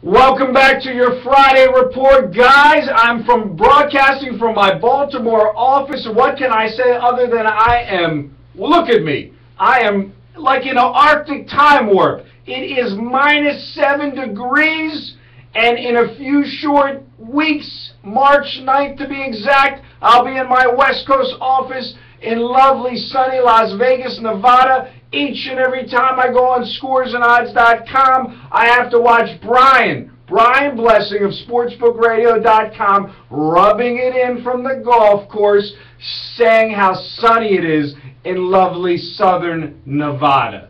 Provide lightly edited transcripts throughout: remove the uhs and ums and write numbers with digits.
Welcome back to your Friday report, guys. I'm broadcasting from my Baltimore office. What can I say other than look at me. I am like in an Arctic time warp. It is -7 degrees, and in a few short weeks, March 9th to be exact, I'll be in my West Coast office in lovely sunny Las Vegas, Nevada. Each and every time I go on scoresandodds.com, I have to watch Brian Blessing of sportsbookradio.com rubbing it in from the golf course, saying how sunny it is in lovely southern Nevada,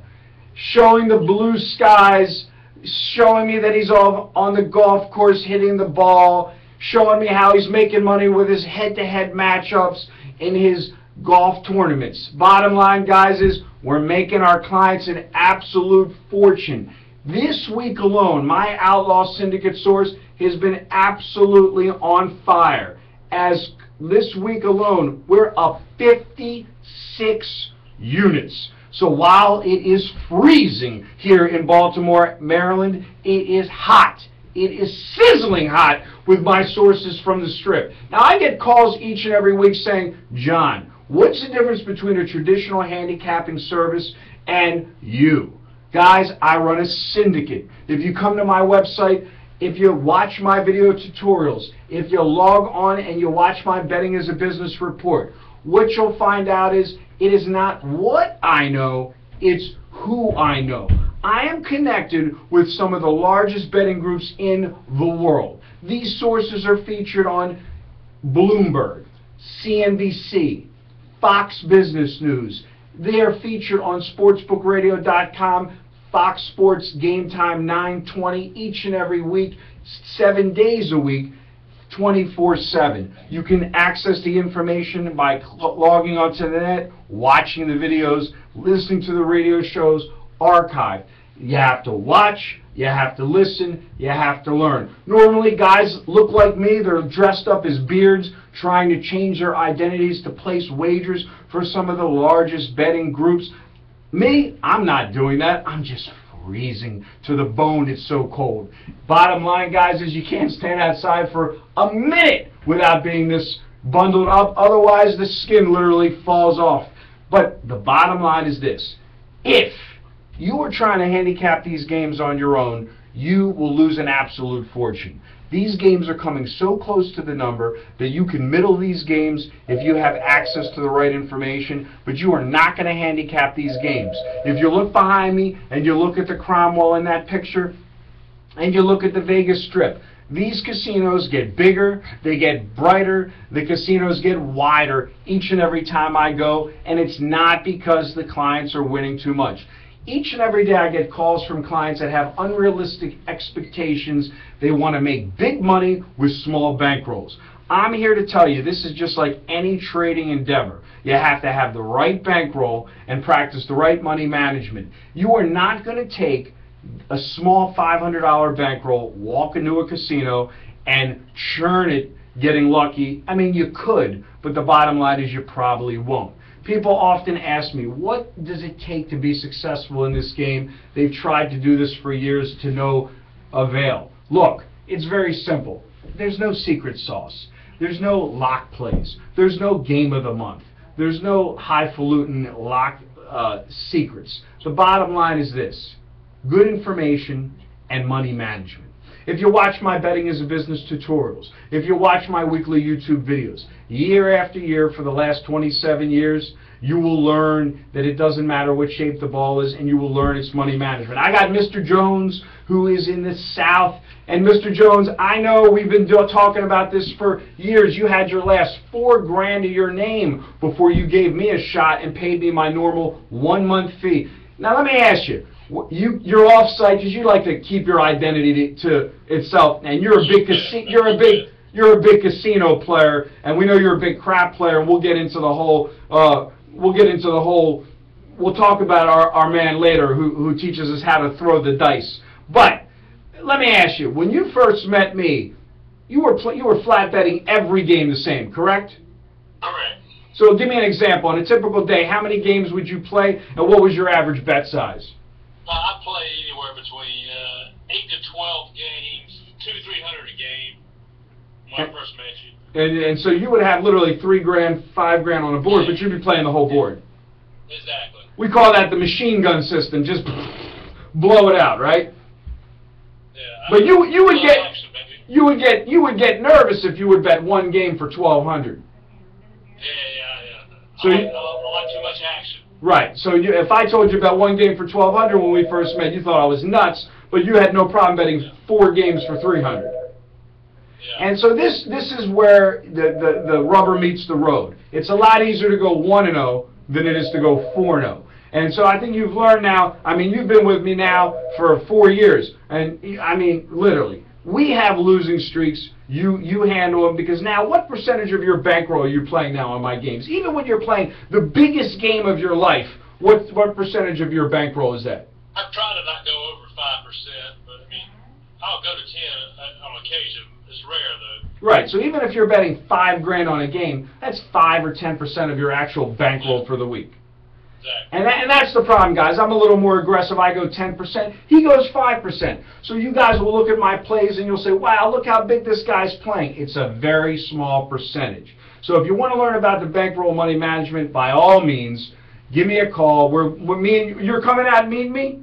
showing the blue skies, showing me that he's on the golf course hitting the ball, showing me how he's making money with his head-to-head matchups in his golf tournaments. Bottom line, guys, is we're making our clients an absolute fortune. This week alone, my Outlaw Syndicate source has been absolutely on fire. As this week alone, we're up 56 units. So while it is freezing here in Baltimore, Maryland, it is hot. It is sizzling hot with my sources from the Strip. Now, I get calls each and every week saying, John, what's the difference between a traditional handicapping service and you? Guys, I run a syndicate. If you come to my website, if you watch my video tutorials, if you log on and you watch my Betting as a Business report, what you'll find out is it is not what I know, it's who I know. I am connected with some of the largest betting groups in the world. These sources are featured on Bloomberg, CNBC, Fox Business News. They are featured on sportsbookradio.com, Fox Sports Game Time 920 each and every week, 7 days a week, 24/7. You can access the information by logging onto the net, watching the videos, listening to the radio shows, archived. You have to watch, you have to listen, you have to learn. Normally, guys look like me. They're dressed up as beards, trying to change their identities to place wagers for some of the largest betting groups. Me, I'm not doing that. I'm just freezing to the bone. It's so cold. Bottom line, guys, is you can't stand outside for a minute without being this bundled up. Otherwise, the skin literally falls off. But the bottom line is this. If you are trying to handicap these games on your own, you will lose an absolute fortune. These games are coming so close to the number that you can middle these games if you have access to the right information, but you are not going to handicap these games. If you look behind me and you look at the Cromwell in that picture and you look at the Vegas Strip, these casinos get bigger, they get brighter, the casinos get wider each and every time I go, and it's not because the clients are winning too much. Each and every day I get calls from clients that have unrealistic expectations. They want to make big money with small bankrolls. I'm here to tell you this is just like any trading endeavor. You have to have the right bankroll and practice the right money management. You are not going to take a small $500 bankroll, walk into a casino, and churn it getting lucky. I mean, you could, but the bottom line is you probably won't. People often ask me, what does it take to be successful in this game? They've tried to do this for years to no avail. Look, it's very simple. There's no secret sauce. There's no lock plays. There's no game of the month. There's no highfalutin lock secrets. The bottom line is this: good information and money management. If you watch my Betting as a Business tutorials, if you watch my weekly YouTube videos, year after year for the last 27 years, you will learn that it doesn't matter what shape the ball is, and you will learn its money management. I got Mr. Jones, who is in the South, and Mr. Jones, I know we've been talking about this for years. You had your last $4 grand to your name before you gave me a shot and paid me my normal 1-month fee. Now let me ask you, you're off-site because you like to keep your identity to itself, and you're a big casino player, and we know you're a big crap player, and we'll get into the whole we'll talk about our man later who teaches us how to throw the dice. But let me ask you, when you first met me, you were flat betting every game the same, correct? Correct. So give me an example. On a typical day, how many games would you play, and what was your average bet size? I play anywhere between 8 to 12 games $300 a game when I first met you. And so you would have literally $3,000, $5,000 on a board, but you'd be playing the whole board. Exactly. We call that the machine gun system. Just blow it out, right? Yeah. But you would get Action, baby. you would get nervous if you would bet one game for $1,200. Yeah. So I you- want too much action. Right. So if I told you about one game for $1,200 when we first met, you thought I was nuts, but you had no problem betting 4 games for $300. Yeah. And so this is where the rubber meets the road. It's a lot easier to go 1-0 than it is to go 4-0. And so I think you've learned now. I mean, you've been with me now for 4 years, and I mean, literally, we have losing streaks. You handle them, because now what percentage of your bankroll are you playing now on my games? Even when you're playing the biggest game of your life, what percentage of your bankroll is that? I try to not go over 5%, but I mean, I'll go to 10 on occasion. It's rare though. Right. So even if you're betting $5,000 on a game, that's 5 or 10% of your actual bankroll for the week. Exactly. And that's the problem, guys. I'm a little more aggressive. I go 10%. He goes 5%. So you guys will look at my plays and you'll say, wow, look how big this guy's playing. It's a very small percentage. So if you want to learn about the bankroll money management, by all means, give me a call. We're me and you're coming out and meeting me?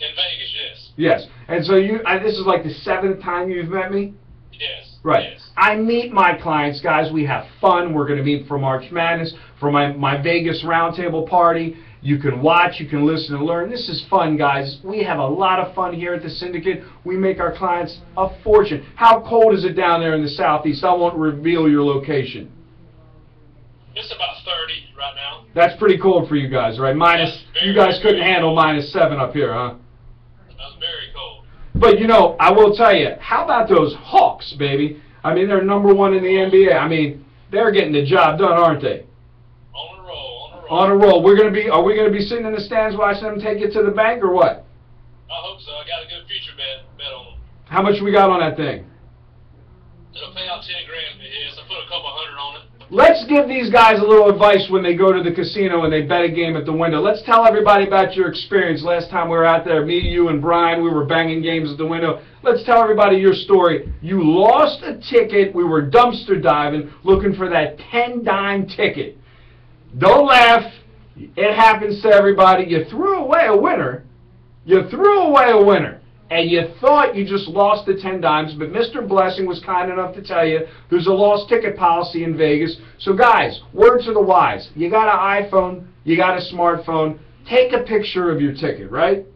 In Vegas, yes. Yes. And so this is like the 7th time you've met me? Yes. Right. Yes. I meet my clients, guys. We have fun. We're going to meet for March Madness, for my Vegas roundtable party. You can watch, you can listen and learn. This is fun, guys. We have a lot of fun here at the Syndicate. We make our clients a fortune. How cold is it down there in the Southeast? I won't reveal your location. It's about 30 right now. That's pretty cold for you guys, right? You guys couldn't handle -7 up here, huh? That's very cold. But, you know, I will tell you, how about those Hawks, baby? I mean, they're #1 in the NBA. I mean, they're getting the job done, aren't they? On a roll. On a roll. Are we gonna be sitting in the stands watching them take it to the bank, or what? I hope so. I got a good future bet on them. How much we got on that thing? It'll pay out 10 grand. Yes, I put a couple hundred on it. Let's give these guys a little advice when they go to the casino and they bet a game at the window. Let's tell everybody about your experience. Last time we were out there, me, you, and Brian, we were banging games at the window. Let's tell everybody your story. You lost a ticket. We were dumpster diving looking for that 10-dime ticket. Don't laugh. It happens to everybody. You threw away a winner. And you thought you just lost the 10 dimes, but Mr. Blessing was kind enough to tell you there's a lost ticket policy in Vegas. So guys, word to the wise. You got an iPhone, you got a smartphone, take a picture of your ticket, right?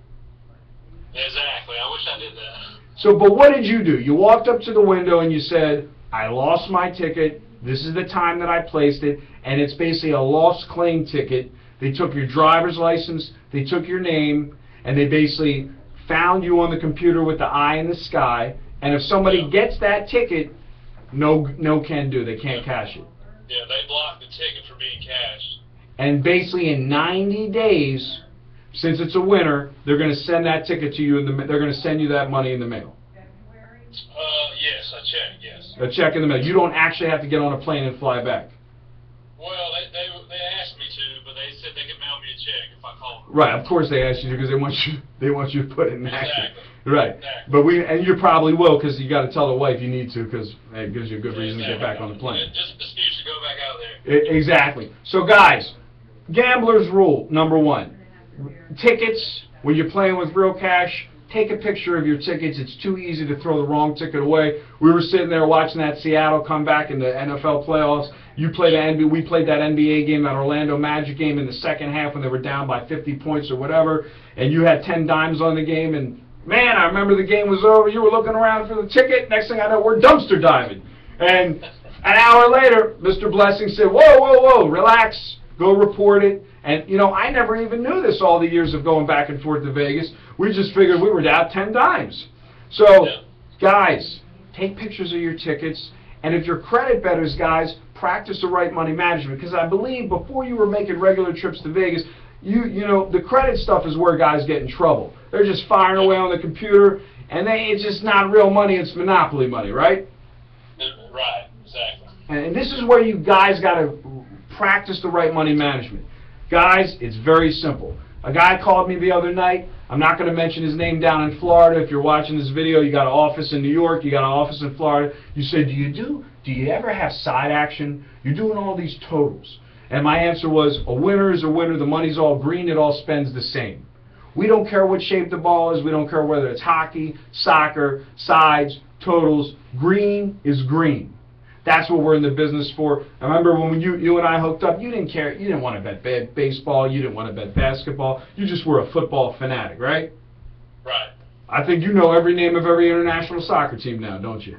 Exactly. I wish I did that. So, but what did you do? You walked up to the window and you said, I lost my ticket, this is the time that I placed it, and it's basically a lost claim ticket. They took your driver's license, they took your name, and they basically found you on the computer with the eye in the sky, and if somebody gets that ticket, no can do. They can't cash it. Yeah, they blocked the ticket from being cashed. And basically in 90 days, since it's a winner, they're going to send that ticket to you, they're going to send you that money in the mail. Yes, a check, yes. A check in the mail. You don't actually have to get on a plane and fly back. Well, they asked me to, but they said they could mail me a check if I called them. Right, of course they ask you to, because they want you to put it in action. Exactly. Right. Exactly. And you probably will, because you got to tell the wife you need to, because it gives you a good reason to get back on the plane. Just an excuse to go back out there. Exactly. So guys, gambler's rule #1: tickets. When you're playing with real cash, take a picture of your tickets. It's too easy to throw the wrong ticket away. We were sitting there watching that Seattle come back in the NFL playoffs. We played that NBA game, that Orlando Magic game in the second half when they were down by 50 points or whatever, and you had 10 dimes on the game, and man, I remember the game was over. You were looking around for the ticket. Next thing I know, we're dumpster diving. And an hour later, Mr. Blessing said, whoa, relax, go report it. And, you know, I never even knew this all the years of going back and forth to Vegas. We just figured we were down 10 dimes. So, guys, take pictures of your tickets. And if you're credit bettors, guys, practice the right money management. Because I believe before you were making regular trips to Vegas, you know, the credit stuff is where guys get in trouble. They're just firing away on the computer, and it's just not real money, it's monopoly money, right? Right, exactly. And this is where you guys got to practice the right money management. Guys, it's very simple. A guy called me the other night. I'm not going to mention his name down in Florida. If you're watching this video, you got an office in New York, you got an office in Florida. You said, do you ever have side action? You're doing all these totals. And my answer was, a winner is a winner. The money's all green. It all spends the same. We don't care what shape the ball is. We don't care whether it's hockey, soccer, sides, totals. Green is green. That's what we're in the business for. I remember when you and I hooked up, you didn't care. You didn't want to bet baseball. You didn't want to bet basketball. You just were a football fanatic, right? Right. I think you know every name of every international soccer team now, don't you?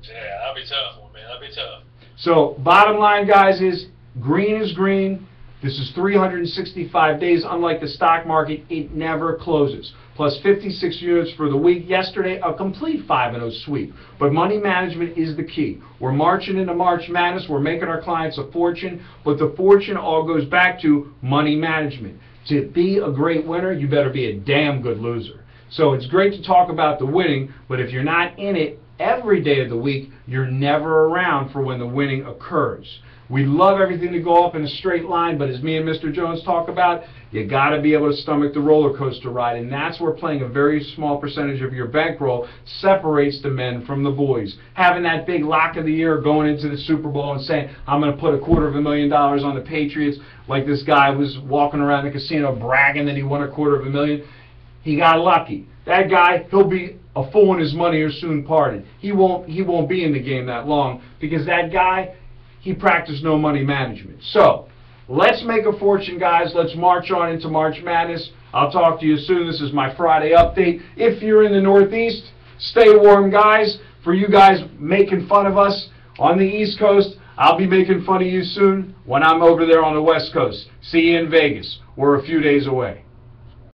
Yeah, that'll be tough one, man. That'll be tough. So bottom line, guys, is green is green. This is 365 days. Unlike the stock market, it never closes. Plus 56 units for the week. Yesterday, a complete 5-0 sweep. But money management is the key. We're marching into March Madness. We're making our clients a fortune. But the fortune all goes back to money management. To be a great winner, you better be a damn good loser. So it's great to talk about the winning, but if you're not in it every day of the week, you're never around for when the winning occurs. We love everything to go up in a straight line, but as me and Mr. Jones talk about, you got to be able to stomach the roller coaster ride, and that's where playing a very small percentage of your bankroll separates the men from the boys. Having that big lock of the year going into the Super Bowl and saying, I'm going to put $250,000 on the Patriots, like this guy was walking around the casino bragging that he won $250,000. He got lucky. That guy, he'll be a fool in his money or soon parted. He won't be in the game that long because that guy, he practiced no money management. So, let's make a fortune, guys. Let's march on into March Madness. I'll talk to you soon. This is my Friday update. If you're in the Northeast, stay warm, guys. For you guys making fun of us on the East Coast, I'll be making fun of you soon when I'm over there on the West Coast. See you in Vegas. We're a few days away.